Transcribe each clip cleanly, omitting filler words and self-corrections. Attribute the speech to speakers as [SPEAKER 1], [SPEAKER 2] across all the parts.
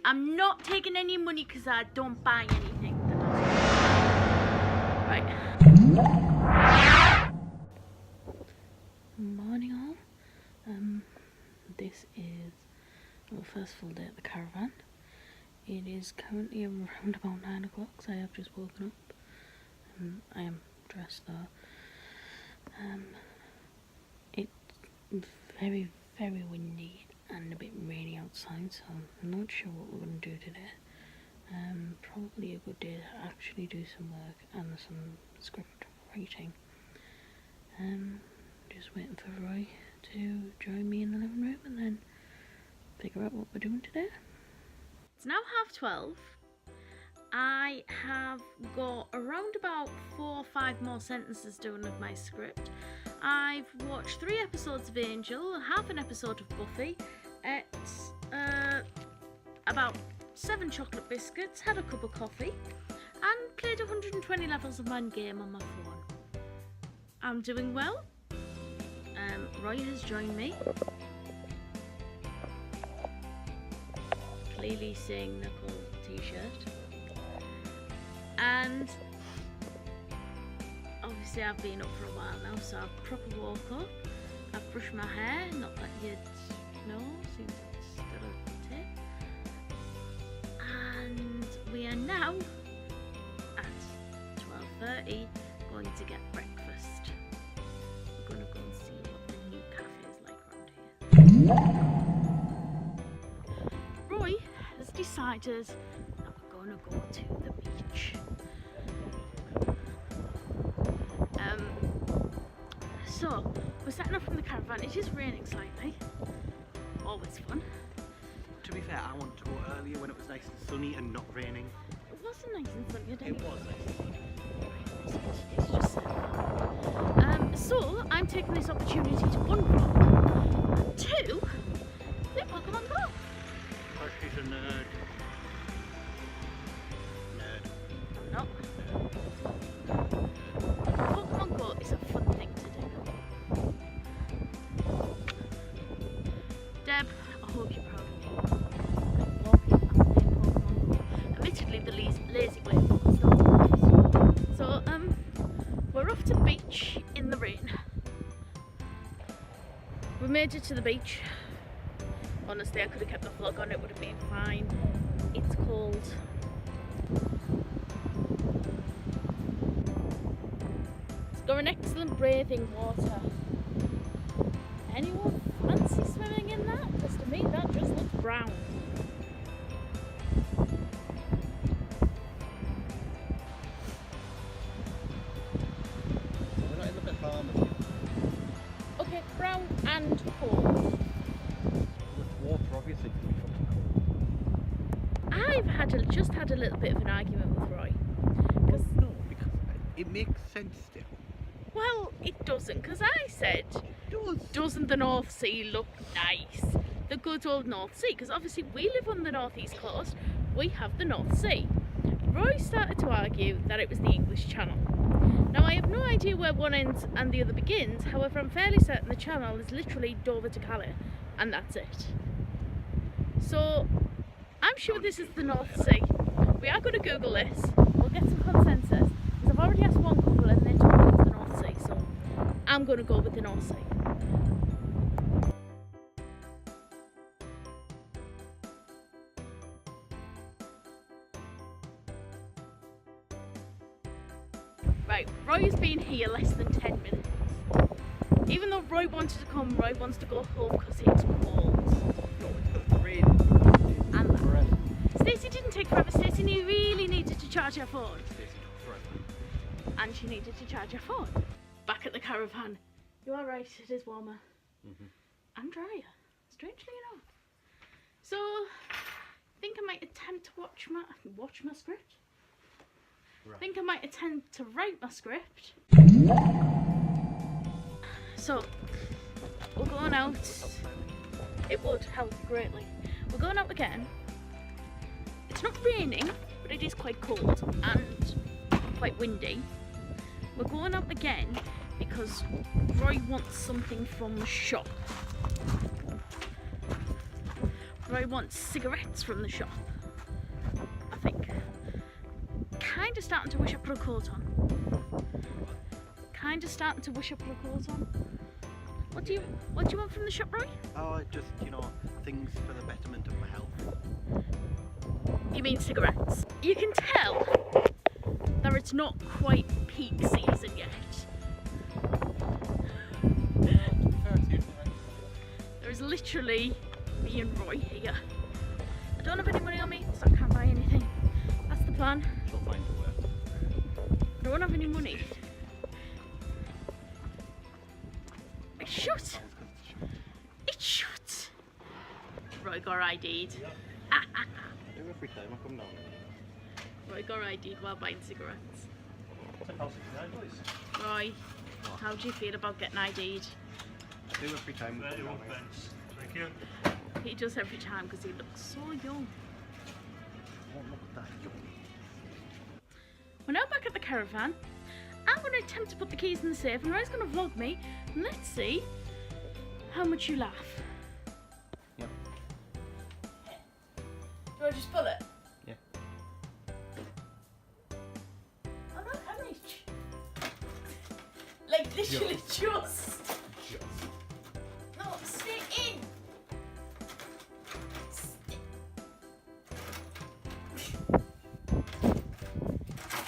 [SPEAKER 1] I'm not taking any money because I don't buy anything. Right. Morning all. This is our first full day at the caravan. It is currently around about 9 o'clock, so I have just woken up. I am dressed though. It's very, very windy and a bit rainy outside, so I'm not sure what we're going to do today. Probably a good day to actually do some work and some script writing. Just waiting for Roy to join me in the living room and then figure out what we're doing today. It's now 12:30. I have got around about 4 or 5 more sentences done of my script. I've watched 3 episodes of Angel, half an episode of Buffy, ate about 7 chocolate biscuits, had a cup of coffee, and played 120 levels of Mind Game on my phone. I'm doing well. Roy has joined me. Clearly seeing Nicole t-shirt. And obviously I've been up for a while now, so I've proper woke up. I've brushed my hair, not that you'd know, seems it's still a tip. And we are now at 12:30 going to get breakfast. We're going to go and see what the new cafe is like around here. Roy has decided that we're going to go to the beach. So we're setting up from the caravan. It is raining slightly. Always fun.
[SPEAKER 2] To be fair, I wanted to go earlier when it was nice and sunny and not raining.
[SPEAKER 1] It wasn't nice and sunny, did it?
[SPEAKER 2] It was nice and sunny.
[SPEAKER 1] It's just so I'm taking this opportunity to 1, vlog, and 2, play Pokemon Go.
[SPEAKER 2] Because she's a nerd.
[SPEAKER 1] I'm not. Pokemon Go is a fun thing to do. Deb, I hope you're proud of me. I'm walking and playing Pokemon Go. Admittedly, the lazy way, but still. So, we're off to the beach in the rain. We made it to the beach. Honestly, I could have kept the vlog on, it would have been fine. It's cold. It's got an excellent bathing water. Anyone fancy swimming in that? Because to me that just looks brown.
[SPEAKER 2] We're not in the Bahamas.
[SPEAKER 1] Okay, brown and cold.
[SPEAKER 2] With water, obviously, can be fucking cold.
[SPEAKER 1] I've just had a little bit of an argument with Roy.
[SPEAKER 2] No, because it makes sense still.
[SPEAKER 1] Well, it doesn't, because I said, doesn't the North Sea look nice? The good old North Sea, because obviously we live on the northeast coast, we have the North Sea. Roy started to argue that it was the English Channel. Now I have no idea where one ends and the other begins, however I'm fairly certain the channel is literally Dover to Calais, and that's it. So, I'm sure this is the North Sea. We are going to Google this, we'll get some consensus, because I've already asked one couple and they told me it's the North Sea, so I'm going to go with the North Sea. Right, Roy's been here less than 10 minutes. Even though Roy wanted to come, Roy wants to go home because it's cold.
[SPEAKER 2] No, it's the rain.
[SPEAKER 1] And that. Stacey didn't take forever. Stacey really needed to charge her phone.
[SPEAKER 2] Stacey took forever.
[SPEAKER 1] And she needed to charge her phone. Back at the caravan. You are right, it is warmer. And drier, strangely enough. So, I think I might attempt to watch my script. I think I might attempt to write my script. So, we're going out. It would help greatly. We're going out again. It's not raining, but it is quite cold and quite windy. We're going out again because Roy wants something from the shop. Roy wants cigarettes from the shop, I think. Kind of starting to wish I put a coat on. Kind of starting to wish I put a coat on. What do you want from the shop, Roy?
[SPEAKER 2] Oh, just, you know, things for the betterment of my health.
[SPEAKER 1] You mean cigarettes? You can tell that it's not quite peak season yet. There's literally me and Roy here. I don't have any money on me, so I can't buy anything. That's the plan.
[SPEAKER 2] She'll find a way.
[SPEAKER 1] I don't have any money. It's shut. It's shut. Roy got ID'd.
[SPEAKER 2] Do every time I come down here.
[SPEAKER 1] Roy got ID'd while buying cigarettes.
[SPEAKER 2] £10.69, please.
[SPEAKER 1] Roy, how do you feel about getting ID'd?
[SPEAKER 2] I do every time we come down here.
[SPEAKER 3] Thank you.
[SPEAKER 1] He does every time because he looks so young.
[SPEAKER 2] I won't look that young.
[SPEAKER 1] We're now back at the caravan. I'm going to attempt to put the keys in the safe and Roy's going to vlog me. And let's see how much you laugh.
[SPEAKER 2] Yep.
[SPEAKER 1] Do I just pull it?
[SPEAKER 2] Yeah.
[SPEAKER 1] Oh no, how much? Like literally just. No, stay in.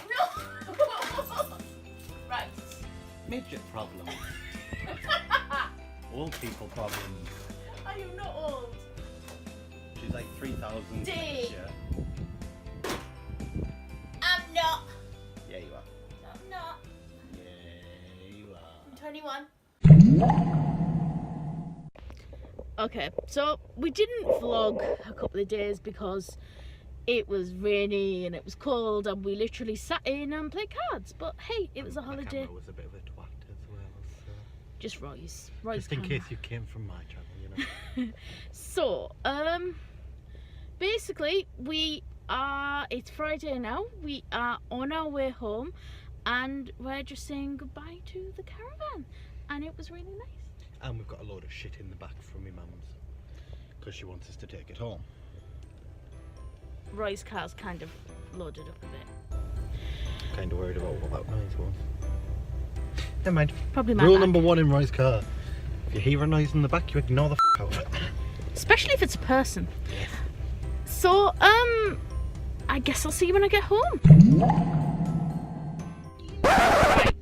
[SPEAKER 1] No. Right.
[SPEAKER 2] Midget problems. Old people problems.
[SPEAKER 1] I am not old.
[SPEAKER 2] She's like 3,000.
[SPEAKER 1] Dick.
[SPEAKER 2] Yeah.
[SPEAKER 1] I'm not.
[SPEAKER 2] Yeah, you are.
[SPEAKER 1] I'm not.
[SPEAKER 2] Yeah, you are.
[SPEAKER 1] I'm 21. Okay, so we didn't vlog a couple of days because it was rainy and it was cold and we literally sat in and played cards. But hey, it was a
[SPEAKER 2] My
[SPEAKER 1] holiday.
[SPEAKER 2] camera was a bit of a twat as well. So.
[SPEAKER 1] Just Roy's
[SPEAKER 2] Just in
[SPEAKER 1] camera.
[SPEAKER 2] case you came from my channel, you know.
[SPEAKER 1] So, basically it's Friday now. We are on our way home and we're just saying goodbye to the caravan. And it was really nice.
[SPEAKER 2] And we've got a load of shit in the back from my mum's because she wants us to take it home.
[SPEAKER 1] Roy's car's kind of loaded up a bit.
[SPEAKER 2] Kind of worried about what that noise was. Never mind.
[SPEAKER 1] Probably my
[SPEAKER 2] Rule
[SPEAKER 1] bag.
[SPEAKER 2] number 1 in Roy's car. If you hear a noise in the back, you ignore the f*** out of it.
[SPEAKER 1] Especially if it's a person. So, I guess I'll see you when I get home. Right.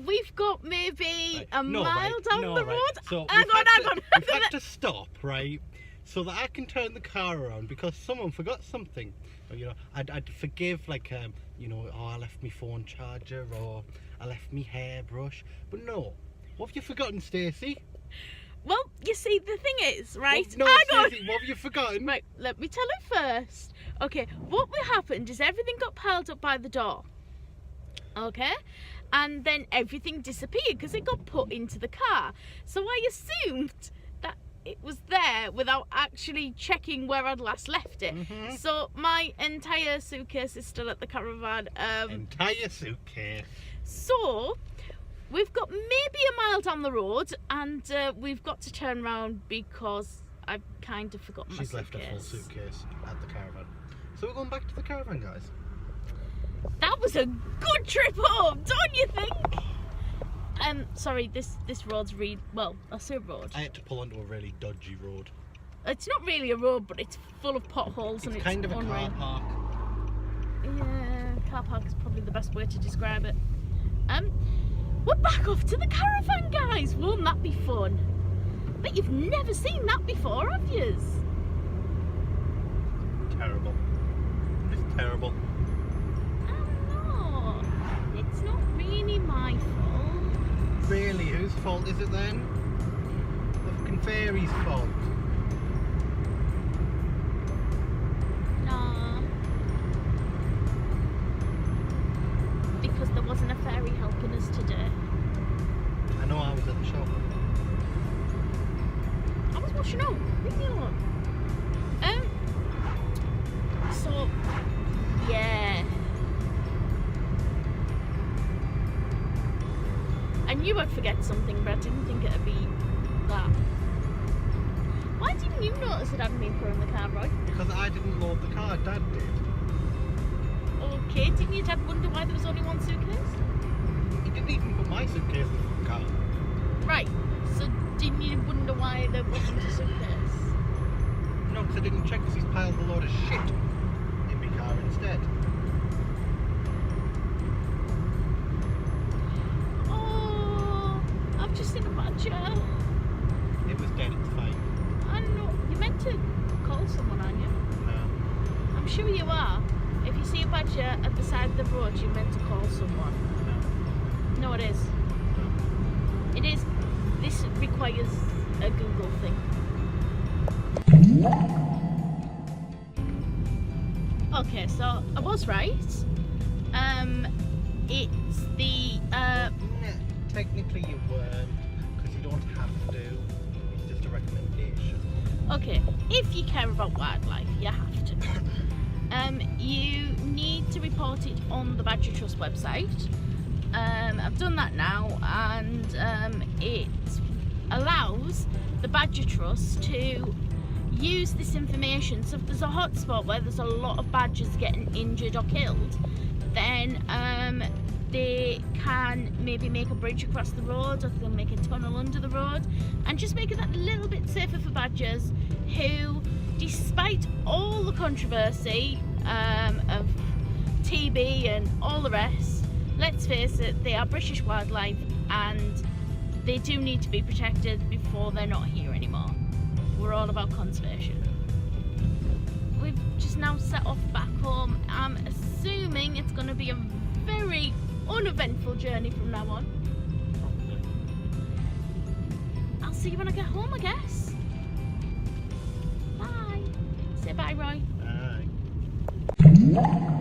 [SPEAKER 1] We've got maybe a mile down the road.
[SPEAKER 2] So
[SPEAKER 1] Hang on.
[SPEAKER 2] We've had to stop, right? So that I can turn the car around because someone forgot something. You know, I'd forgive like, you know, oh, I left my phone charger or I left my hairbrush. But no, what have you forgotten, Stacey?
[SPEAKER 1] Well, you see, the thing is, right?
[SPEAKER 2] No,
[SPEAKER 1] Hang on.
[SPEAKER 2] Stacey, what have you forgotten?
[SPEAKER 1] Right, let me tell it first. Okay, what happened is everything got piled up by the door. Okay? And then everything disappeared because it got put into the car. So I assumed that it was there without actually checking where I'd last left it.
[SPEAKER 2] Mm-hmm.
[SPEAKER 1] So my entire suitcase is still at the caravan.
[SPEAKER 2] Entire suitcase.
[SPEAKER 1] So we've got maybe a mile down the road and we've got to turn around because I've kind of forgotten my
[SPEAKER 2] She's
[SPEAKER 1] suitcase.
[SPEAKER 2] left a full suitcase at the caravan. So we're going back to the caravan, guys.
[SPEAKER 1] That was a good trip home, don't you think? Sorry, this road's well, I say road.
[SPEAKER 2] I had to pull onto a really dodgy road.
[SPEAKER 1] It's not really a road, but it's full of potholes and it's
[SPEAKER 2] kind of a car
[SPEAKER 1] unreal.
[SPEAKER 2] park.
[SPEAKER 1] Yeah, car park is probably the best way to describe it. We're back off to the caravan, guys. Won't that be fun? But you've never seen that before, have you?
[SPEAKER 2] Terrible. It's terrible.
[SPEAKER 1] Oh no, it's not really my fault.
[SPEAKER 2] Really, whose fault is it then? The fucking fairy's fault.
[SPEAKER 1] No. Because there wasn't a fairy helping us today.
[SPEAKER 2] I know, I was at the shop.
[SPEAKER 1] I was washing out. Leave me alone. So, yeah. I knew I'd forget something, but I didn't think it'd be that. Why didn't you notice it hadn't been put in the car, Roy?
[SPEAKER 2] Because I didn't load the car, Dad did.
[SPEAKER 1] Okay, didn't your dad wonder why there was only one suitcase?
[SPEAKER 2] He didn't even put my suitcase in the car.
[SPEAKER 1] Right, so didn't you wonder why there wasn't a suitcase?
[SPEAKER 2] No, because I didn't check because he's piled a load of shit in my car instead.
[SPEAKER 1] Oh, I've just seen a badger.
[SPEAKER 2] It was dead, it's fine.
[SPEAKER 1] I know, you meant to call someone, aren't you?
[SPEAKER 2] No.
[SPEAKER 1] I'm sure you are. If you see a badger at the side of the road, you're meant to call someone. No, it is.
[SPEAKER 2] No.
[SPEAKER 1] It is. This requires a Google thing. Okay, so I was right. It's the
[SPEAKER 2] Technically you weren't, because you don't have to. It's just a recommendation.
[SPEAKER 1] okay. If you care about wildlife, you have to. You need to report it on the Badger Trust website. I've done that now, and it allows the Badger Trust to use this information. So if there's a hotspot where there's a lot of badgers getting injured or killed, then they can maybe make a bridge across the road, or they'll make a tunnel under the road, and just make it that little bit safer for badgers who, despite all the controversy of TB and all the rest, let's face it, they are British wildlife and they do need to be protected before they're not here anymore. We're all about conservation. We've just now set off back home. I'm assuming it's going to be a very uneventful journey from now on. I'll see you when I get home, I guess. Bye. Say bye, Roy.
[SPEAKER 2] Bye.